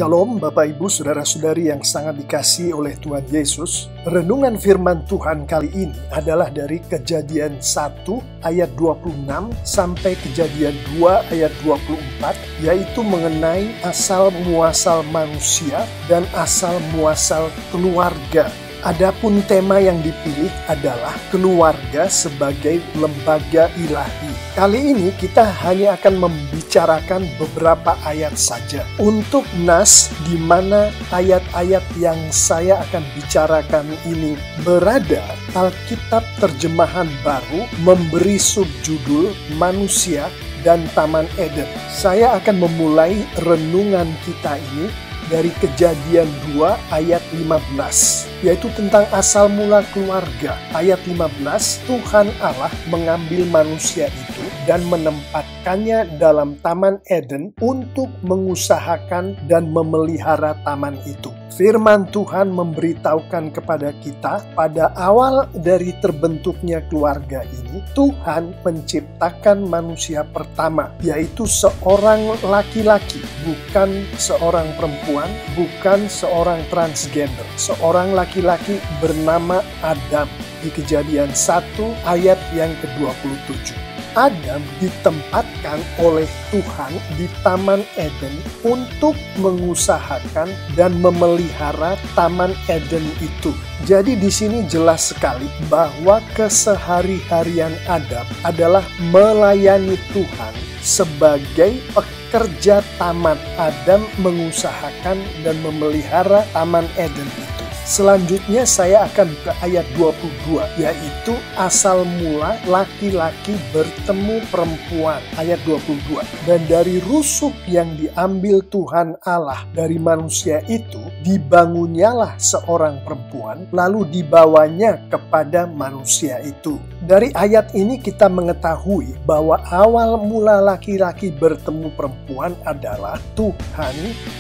Shalom Bapak Ibu Saudara-saudari yang sangat dikasihi oleh Tuhan Yesus. Renungan firman Tuhan kali ini adalah dari Kejadian 1 ayat 26 sampai Kejadian 2 ayat 24, yaitu mengenai asal muasal manusia dan asal muasal keluarga. Adapun tema yang dipilih adalah keluarga sebagai lembaga ilahi. Kali ini kita hanya akan membicarakan beberapa ayat saja. Untuk nas di mana ayat-ayat yang saya akan bicarakan ini berada, Alkitab terjemahan baru memberi subjudul Manusia dan Taman Eden. Saya akan memulai renungan kita ini dari Kejadian 2 ayat 15, yaitu tentang asal mula keluarga. Ayat 15, Tuhan Allah mengambil manusia itu dan menempatkannya dalam Taman Eden untuk mengusahakan dan memelihara taman itu. Firman Tuhan memberitahukan kepada kita pada awal dari terbentuknya keluarga ini, Tuhan menciptakan manusia pertama, yaitu seorang laki-laki, bukan seorang perempuan, bukan seorang transgender, seorang laki-laki bernama Adam. Di Kejadian 1 ayat yang ke-27. Adam ditempatkan oleh Tuhan di Taman Eden untuk mengusahakan dan memelihara Taman Eden itu. Jadi di sini jelas sekali bahwa kesehari-harian Adam adalah melayani Tuhan sebagai pekerja taman. Adam mengusahakan dan memelihara Taman Eden itu. Selanjutnya saya akan ke ayat 22, yaitu asal mula laki-laki bertemu perempuan. Ayat 22. Dan dari rusuk yang diambil Tuhan Allah dari manusia itu, dibangunnyalah seorang perempuan, lalu dibawanya kepada manusia itu. Dari ayat ini kita mengetahui bahwa awal mula laki-laki bertemu perempuan adalah Tuhan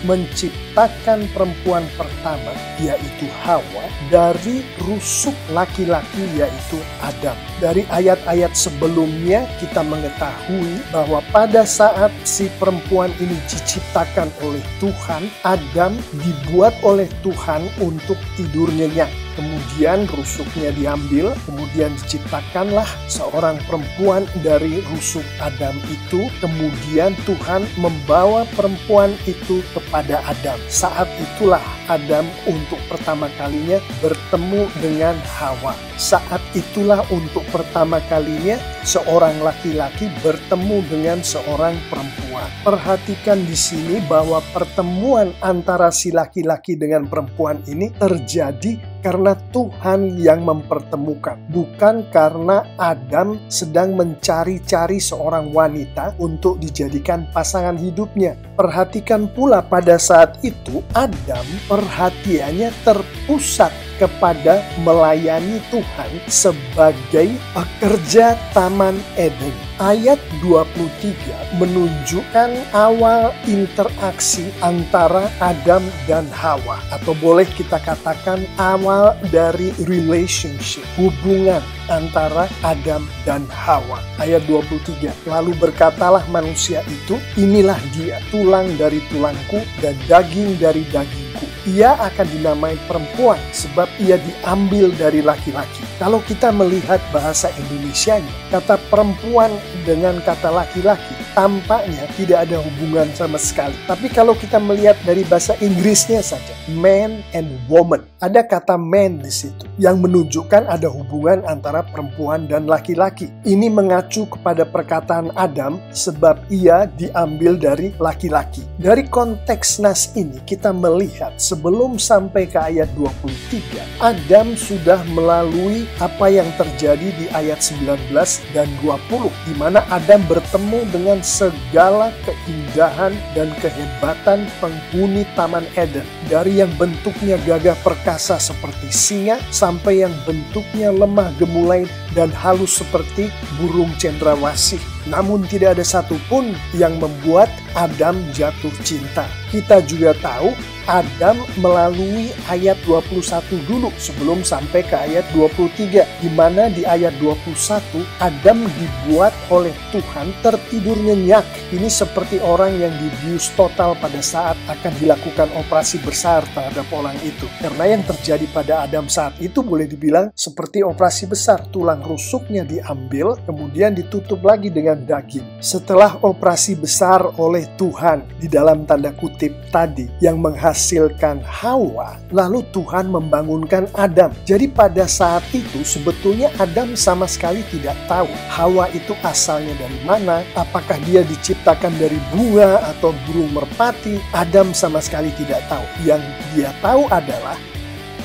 menciptakan perempuan pertama, yaitu Hawa, dari rusuk laki-laki, yaitu Adam. Dari ayat-ayat sebelumnya kita mengetahui bahwa pada saat si perempuan ini diciptakan oleh Tuhan, Adam dibuat oleh Tuhan untuk tidur nyenyak. Kemudian rusuknya diambil, kemudian diciptakanlah seorang perempuan dari rusuk Adam itu. Kemudian Tuhan membawa perempuan itu kepada Adam. Saat itulah Adam untuk pertama kalinya bertemu dengan Hawa. Saat itulah untuk pertama kalinya seorang laki-laki bertemu dengan seorang perempuan. Perhatikan di sini bahwa pertemuan antara si laki-laki dengan perempuan ini terjadi karena Tuhan yang mempertemukan, bukan karena Adam sedang mencari-cari seorang wanita untuk dijadikan pasangan hidupnya. Perhatikan pula pada saat itu Adam perhatiannya terpusat kepada melayani Tuhan sebagai pekerja Taman Eden. Ayat 23 menunjukkan awal interaksi antara Adam dan Hawa, atau boleh kita katakan awal dari relationship, hubungan antara Adam dan Hawa. Ayat 23, lalu berkatalah manusia itu, inilah dia, tulang dari tulangku dan daging dari dagingku. Ia akan dinamai perempuan sebab ia diambil dari laki-laki. Kalau kita melihat bahasa Indonesianya, kata perempuan dengan kata laki-laki tampaknya tidak ada hubungan sama sekali. Tapi kalau kita melihat dari bahasa Inggrisnya saja, man and woman, ada kata man di situ yang menunjukkan ada hubungan antara perempuan dan laki-laki. Ini mengacu kepada perkataan Adam sebab ia diambil dari laki-laki. Dari konteks nas ini kita melihat sebelum sampai ke ayat 23, Adam sudah melalui apa yang terjadi di ayat 19 dan 20, di mana Adam bertemu dengan segala keindahan dan kehebatan penghuni Taman Eden. Dari yang bentuknya gagah perkasa seperti singa, sampai yang bentuknya lemah gemulai dan halus seperti burung cendrawasih. Namun tidak ada satupun yang membuat Adam jatuh cinta. Kita juga tahu Adam melalui ayat 21 dulu sebelum sampai ke ayat 23, di mana di ayat 21 Adam dibuat oleh Tuhan tertidur nyenyak. Ini seperti orang yang dibius total pada saat akan dilakukan operasi besar terhadap orang itu. Karena yang terjadi pada Adam saat itu boleh dibilang seperti operasi besar. Tulang rusuknya diambil, kemudian ditutup lagi dengan daging. Setelah operasi besar oleh Tuhan di dalam tanda kutip tadi yang menghasilkan Hawa, lalu Tuhan membangunkan Adam. Jadi pada saat itu sebetulnya Adam sama sekali tidak tahu Hawa itu asalnya dari mana, apakah dia diciptakan dari bunga atau burung merpati. Adam sama sekali tidak tahu. Yang dia tahu adalah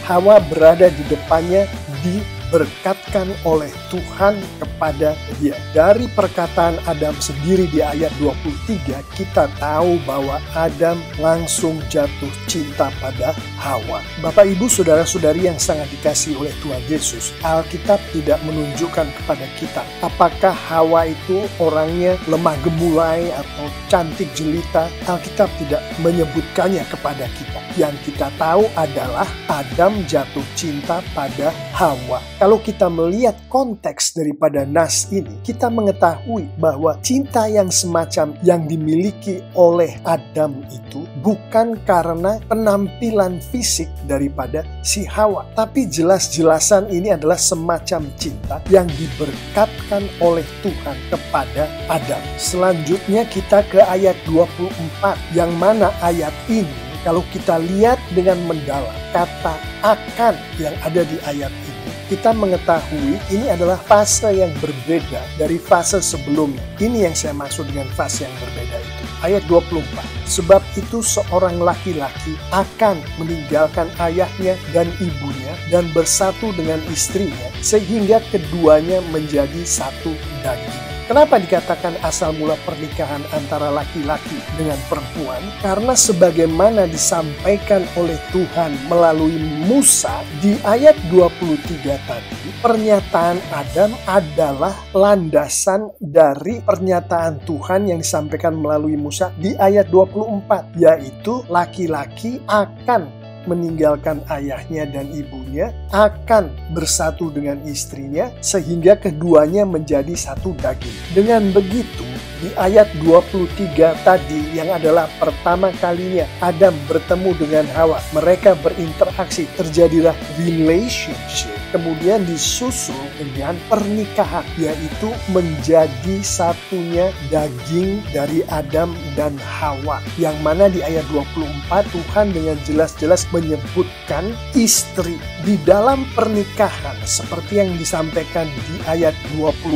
Hawa berada di depannya, diberkatkan oleh Tuhan kepada dia. Dari perkataan Adam sendiri di ayat 23, kita tahu bahwa Adam langsung jatuh cinta pada Hawa. Bapak, Ibu, saudara-saudari yang sangat dikasihi oleh Tuhan Yesus, Alkitab tidak menunjukkan kepada kita apakah Hawa itu orangnya lemah gemulai atau cantik jelita. Alkitab tidak menyebutkannya kepada kita. Yang kita tahu adalah Adam jatuh cinta pada Hawa. Kalau kita melihat konteks daripada nas ini, kita mengetahui bahwa cinta yang semacam yang dimiliki oleh Adam itu bukan karena penampilan fisik daripada si Hawa, tapi jelas-jelasan ini adalah semacam cinta yang diberkatkan oleh Tuhan kepada Adam. Selanjutnya kita ke ayat 24, yang mana ayat ini kalau kita lihat dengan mendalam, kata akan yang ada di ayat ini, kita mengetahui ini adalah fase yang berbeda dari fase sebelumnya. Ini yang saya maksud dengan fase yang berbeda itu. Ayat 24, sebab itu seorang laki-laki akan meninggalkan ayahnya dan ibunya dan bersatu dengan istrinya, sehingga keduanya menjadi satu daging. Kenapa dikatakan asal mula pernikahan antara laki-laki dengan perempuan? Karena sebagaimana disampaikan oleh Tuhan melalui Musa di ayat 23 tadi, pernyataan Adam adalah landasan dari pernyataan Tuhan yang disampaikan melalui Musa di ayat 24, yaitu laki-laki akan meninggalkan ayahnya dan ibunya, akan bersatu dengan istrinya, sehingga keduanya menjadi satu daging. Dengan begitu, di ayat 23 tadi yang adalah pertama kalinya Adam bertemu dengan Hawa, mereka berinteraksi, terjadilah relationship, kemudian disusul dengan pernikahan, yaitu menjadi satunya daging dari Adam dan Hawa. Yang mana di ayat 24 Tuhan dengan jelas-jelas menyebutkan istri di dalam pernikahan. Seperti yang disampaikan di ayat 24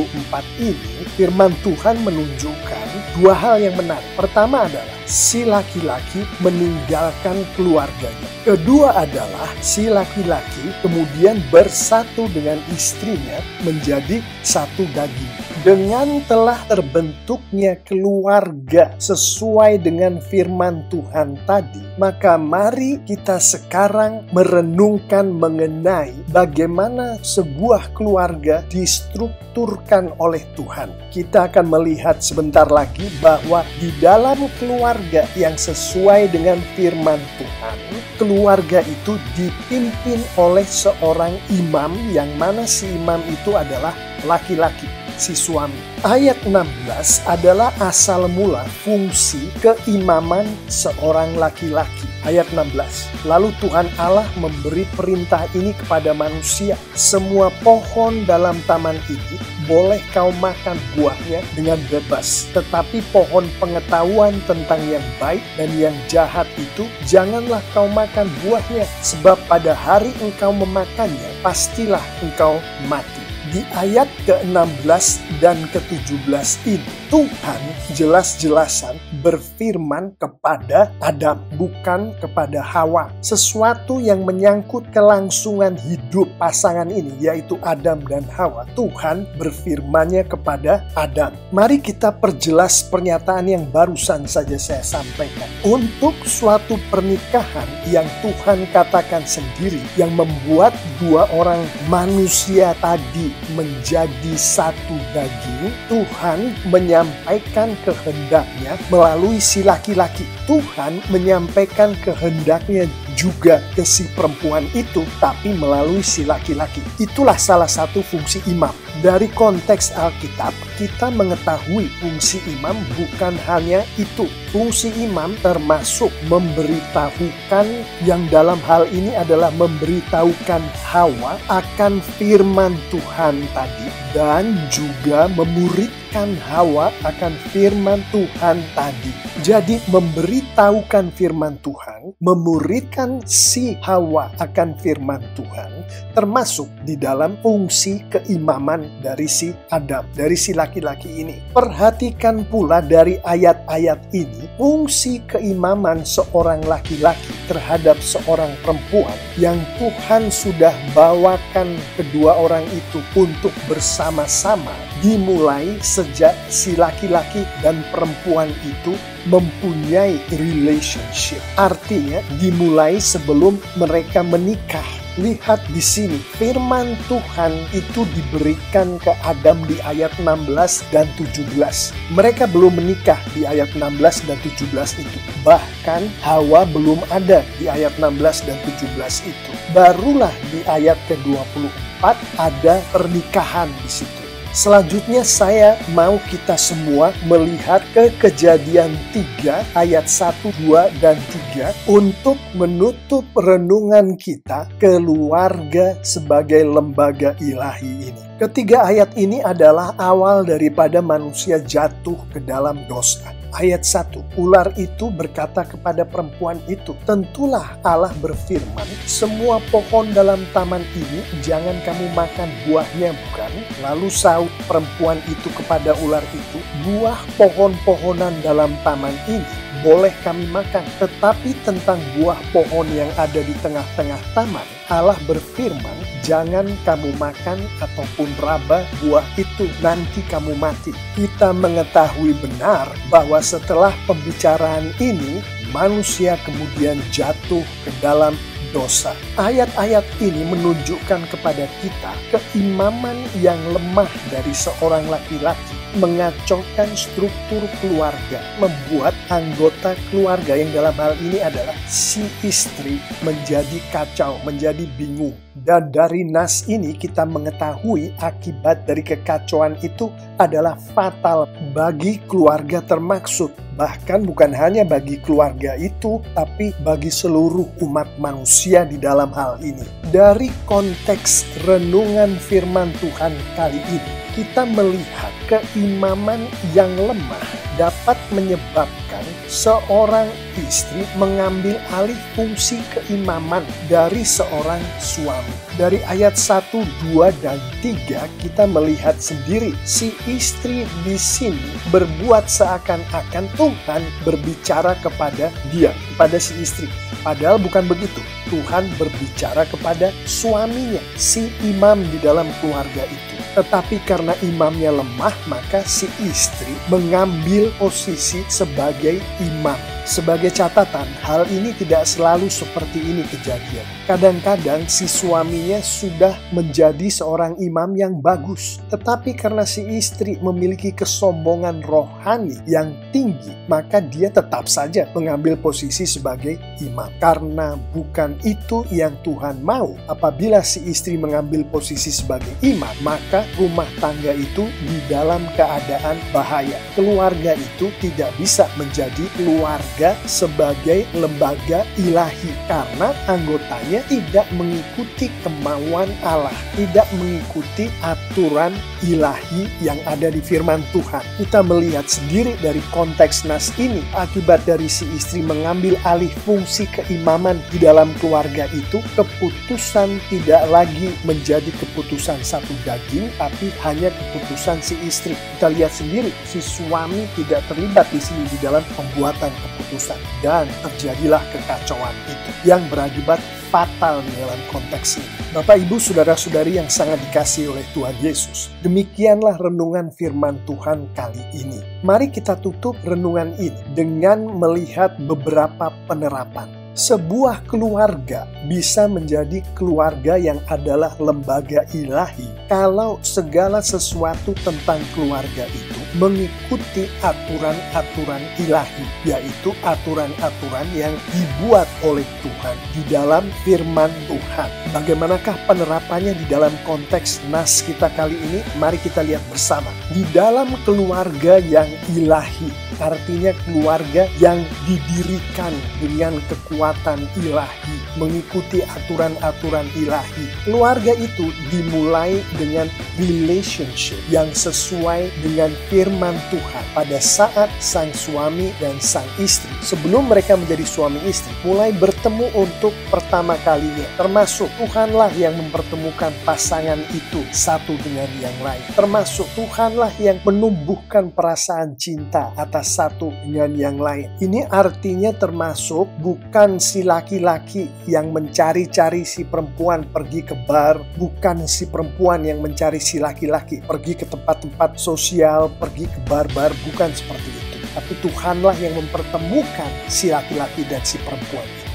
ini, firman Tuhan menunjukkan dua hal yang menarik. Pertama adalah si laki-laki meninggalkan keluarganya. Kedua adalah si laki-laki kemudian bersatu dengan istrinya menjadi satu daging. Dengan telah terbentuknya keluarga sesuai dengan firman Tuhan tadi, maka mari kita sekarang merenungkan mengenai bagaimana sebuah keluarga distrukturkan oleh Tuhan. Kita akan melihat sebentar lagi bahwa di dalam keluarga yang sesuai dengan firman Tuhan, keluarga itu dipimpin oleh seorang imam, yang mana si imam itu adalah laki-laki, si suami. Ayat 16 adalah asal mula fungsi keimaman seorang laki-laki. Ayat 16, lalu Tuhan Allah memberi perintah ini kepada manusia, semua pohon dalam taman ini boleh kau makan buahnya dengan bebas, tetapi pohon pengetahuan tentang yang baik dan yang jahat itu janganlah kau makan buahnya, sebab pada hari engkau memakannya pastilah engkau mati. Di ayat ke-16 dan ke-17 ini, Tuhan jelas-jelasan berfirman kepada Adam, bukan kepada Hawa. Sesuatu yang menyangkut kelangsungan hidup pasangan ini, yaitu Adam dan Hawa. Tuhan berfirmannya kepada Adam. Mari kita perjelas pernyataan yang barusan saja saya sampaikan. Untuk suatu pernikahan yang Tuhan katakan sendiri, yang membuat dua orang manusia tadi menjadi satu daging, Tuhan menyampaikan kehendaknya melalui si laki-laki. Tuhan menyampaikan kehendaknya juga ke si perempuan itu, tapi melalui si laki-laki. Itulah salah satu fungsi imam. Dari konteks Alkitab, kita mengetahui fungsi imam bukan hanya itu. Fungsi imam termasuk memberitahukan, yang dalam hal ini adalah memberitahukan Hawa akan firman Tuhan tadi, dan juga memuridkan Hawa akan firman Tuhan tadi. Jadi memberitahukan firman Tuhan, memuridkan si Hawa akan firman Tuhan, termasuk di dalam fungsi keimaman dari si Adam, dari si laki-laki ini. Perhatikan pula dari ayat-ayat ini, fungsi keimaman seorang laki-laki terhadap seorang perempuan yang Tuhan sudah bawakan kedua orang itu untuk bersama-sama, dimulai sejak si laki-laki dan perempuan itu mempunyai relationship. Artinya dimulai sebelum mereka menikah. Lihat di sini, firman Tuhan itu diberikan ke Adam di ayat 16 dan 17. Mereka belum menikah di ayat 16 dan 17 itu. Bahkan Hawa belum ada di ayat 16 dan 17 itu. Barulah di ayat ke-24 ada pernikahan di situ. Selanjutnya saya mau kita semua melihat ke Kejadian 3 ayat 1, 2, dan 3 untuk menutup renungan kita keluarga sebagai lembaga ilahi ini. Ketiga ayat ini adalah awal daripada manusia jatuh ke dalam dosa. Ayat 1, ular itu berkata kepada perempuan itu, tentulah Allah berfirman, semua pohon dalam taman ini jangan kamu makan buahnya, bukan? Lalu sahut perempuan itu kepada ular itu, buah pohon-pohonan dalam taman ini boleh kami makan, tetapi tentang buah pohon yang ada di tengah-tengah taman, Allah berfirman, jangan kamu makan ataupun raba buah itu, nanti kamu mati. Kita mengetahui benar bahwa setelah pembicaraan ini, manusia kemudian jatuh ke dalam dosa. Ayat-ayat ini menunjukkan kepada kita keimaman yang lemah dari seorang laki-laki, mengacaukan struktur keluarga, membuat anggota keluarga yang dalam hal ini adalah si istri menjadi kacau, menjadi bingung. Dan dari nas ini kita mengetahui akibat dari kekacauan itu adalah fatal bagi keluarga termaksud. Bahkan bukan hanya bagi keluarga itu, tapi bagi seluruh umat manusia di dalam hal ini. Dari konteks renungan firman Tuhan kali ini, kita melihat keimaman yang lemah dapat menyebabkan seorang istri mengambil alih fungsi keimaman dari seorang suami. Dari ayat 1, 2, dan 3 kita melihat sendiri si istri di sini berbuat seakan-akan Tuhan berbicara kepada dia, kepada si istri. Padahal bukan begitu. Tuhan berbicara kepada suaminya, si imam di dalam keluarga itu. Tetapi karena imamnya lemah, maka si istri mengambil posisi sebagai imam. Sebagai catatan, hal ini tidak selalu seperti ini kejadian. Kadang-kadang si suaminya sudah menjadi seorang imam yang bagus. Tetapi karena si istri memiliki kesombongan rohani yang tinggi, maka dia tetap saja mengambil posisi sebagai imam. Karena bukan itu yang Tuhan mau. Apabila si istri mengambil posisi sebagai imam, maka rumah tangga itu di dalam keadaan bahaya. Keluarga itu tidak bisa menjadi keluarga sebagai lembaga ilahi karena anggotanya tidak mengikuti kemauan Allah, tidak mengikuti aturan ilahi yang ada di firman Tuhan. Kita melihat sendiri dari konteks nas ini, akibat dari si istri mengambil alih fungsi keimaman di dalam keluarga itu, keputusan tidak lagi menjadi keputusan satu daging, tapi hanya keputusan si istri. Kita lihat sendiri, si suami tidak terlibat di sini di dalam pembuatan keputusan, dan terjadilah kekacauan itu yang berakibat fatal di dalam konteks ini. Bapak, Ibu, saudara-saudari yang sangat dikasihi oleh Tuhan Yesus, demikianlah renungan firman Tuhan kali ini. Mari kita tutup renungan ini dengan melihat beberapa penerapan. Sebuah keluarga bisa menjadi keluarga yang adalah lembaga ilahi kalau segala sesuatu tentang keluarga itu mengikuti aturan-aturan ilahi, yaitu aturan-aturan yang dibuat oleh Tuhan di dalam firman Tuhan. Bagaimanakah penerapannya di dalam konteks nas kita kali ini? Mari kita lihat bersama. Di dalam keluarga yang ilahi, artinya keluarga yang didirikan dengan kekuatan ilahi, mengikuti aturan-aturan ilahi. Keluarga itu dimulai dengan relationship yang sesuai dengan firman Tuhan pada saat sang suami dan sang istri, sebelum mereka menjadi suami istri, mulai bertemu untuk pertama kalinya. Termasuk Tuhanlah yang mempertemukan pasangan itu satu dengan yang lain. Termasuk Tuhanlah yang menumbuhkan perasaan cinta atas satu dengan yang lain. Ini artinya termasuk bukan si laki-laki yang mencari-cari si perempuan pergi ke bar, bukan si perempuan yang mencari si laki-laki pergi ke tempat-tempat sosial, pergi ke bar-bar, bukan seperti itu. Tapi Tuhanlah yang mempertemukan si laki-laki dan si perempuan itu.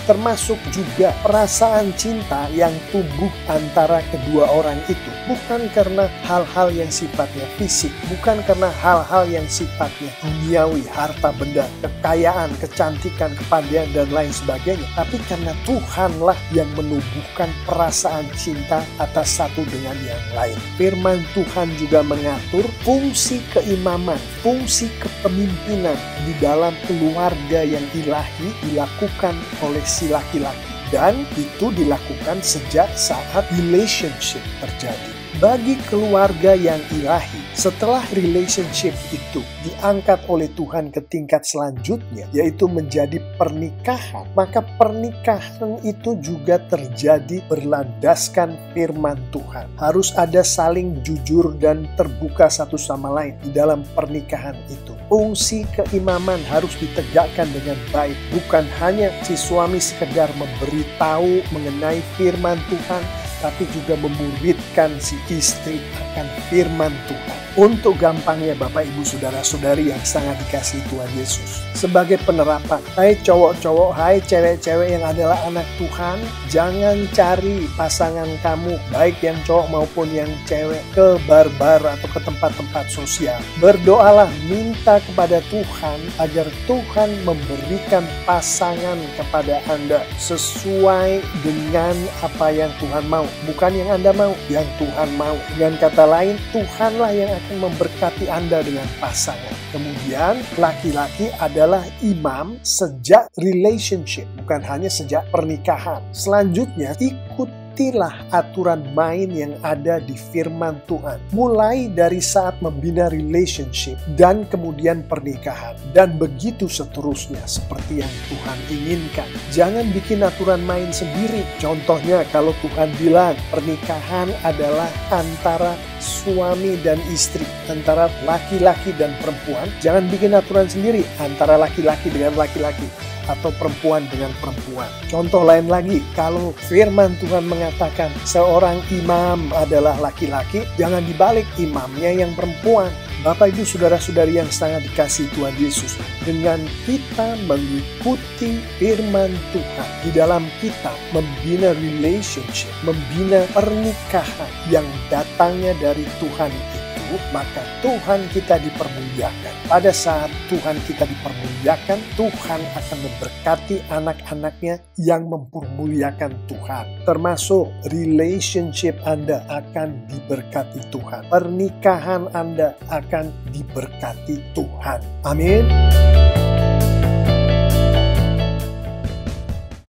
Termasuk juga perasaan cinta yang tumbuh antara kedua orang itu. Bukan karena hal-hal yang sifatnya fisik, bukan karena hal-hal yang sifatnya duniawi, harta benda, kekayaan, kecantikan, kepandaian, dan lain sebagainya. Tapi karena Tuhanlah yang menumbuhkan perasaan cinta atas satu dengan yang lain. Firman Tuhan juga mengatur fungsi keimaman, fungsi kepemimpinan di dalam keluarga yang ilahi dilakukan oleh si laki-laki, dan itu dilakukan sejak saat relationship terjadi. Bagi keluarga yang ilahi, setelah relationship itu diangkat oleh Tuhan ke tingkat selanjutnya, yaitu menjadi pernikahan, maka pernikahan itu juga terjadi berlandaskan firman Tuhan. Harus ada saling jujur dan terbuka satu sama lain di dalam pernikahan itu. Fungsi keimaman harus ditegakkan dengan baik, bukan hanya si suami sekedar memberitahu mengenai firman Tuhan, tapi juga memuridkan si istri akan firman Tuhan. Untuk gampangnya Bapak Ibu Saudara-saudari yang sangat dikasihi Tuhan Yesus, sebagai penerapan, hai cowok-cowok, hai cewek-cewek yang adalah anak Tuhan, jangan cari pasangan kamu, baik yang cowok maupun yang cewek, ke bar-bar atau ke tempat-tempat sosial. Berdoalah, minta kepada Tuhan agar Tuhan memberikan pasangan kepada Anda sesuai dengan apa yang Tuhan mau, bukan yang Anda mau, yang Tuhan mau. Dengan kata lain, Tuhanlah yang akan memberkati Anda dengan pasangan. Kemudian laki-laki adalah imam sejak relationship, bukan hanya sejak pernikahan. Selanjutnya ikutilah aturan main yang ada di firman Tuhan, mulai dari saat membina relationship dan kemudian pernikahan, dan begitu seterusnya seperti yang Tuhan inginkan. Jangan bikin aturan main sendiri. Contohnya kalau Tuhan bilang pernikahan adalah antara suami dan istri, antara laki-laki dan perempuan, jangan bikin aturan sendiri antara laki-laki dengan laki-laki atau perempuan dengan perempuan. Contoh lain lagi, kalau firman Tuhan mengatakan seorang imam adalah laki-laki, jangan dibalik, imamnya yang perempuan. Bapak Ibu Saudara-saudari yang sangat dikasihi Tuhan Yesus, dengan kita mengikuti firman Tuhan, di dalam kita membina relationship, membina pernikahan yang datangnya dari Tuhan itu, maka Tuhan kita dipermuliakan. Pada saat Tuhan kita dipermuliakan, Tuhan akan memberkati anak-anaknya yang mempermuliakan Tuhan. Termasuk relationship Anda akan diberkati Tuhan. Pernikahan Anda akan diberkati Tuhan. Amin.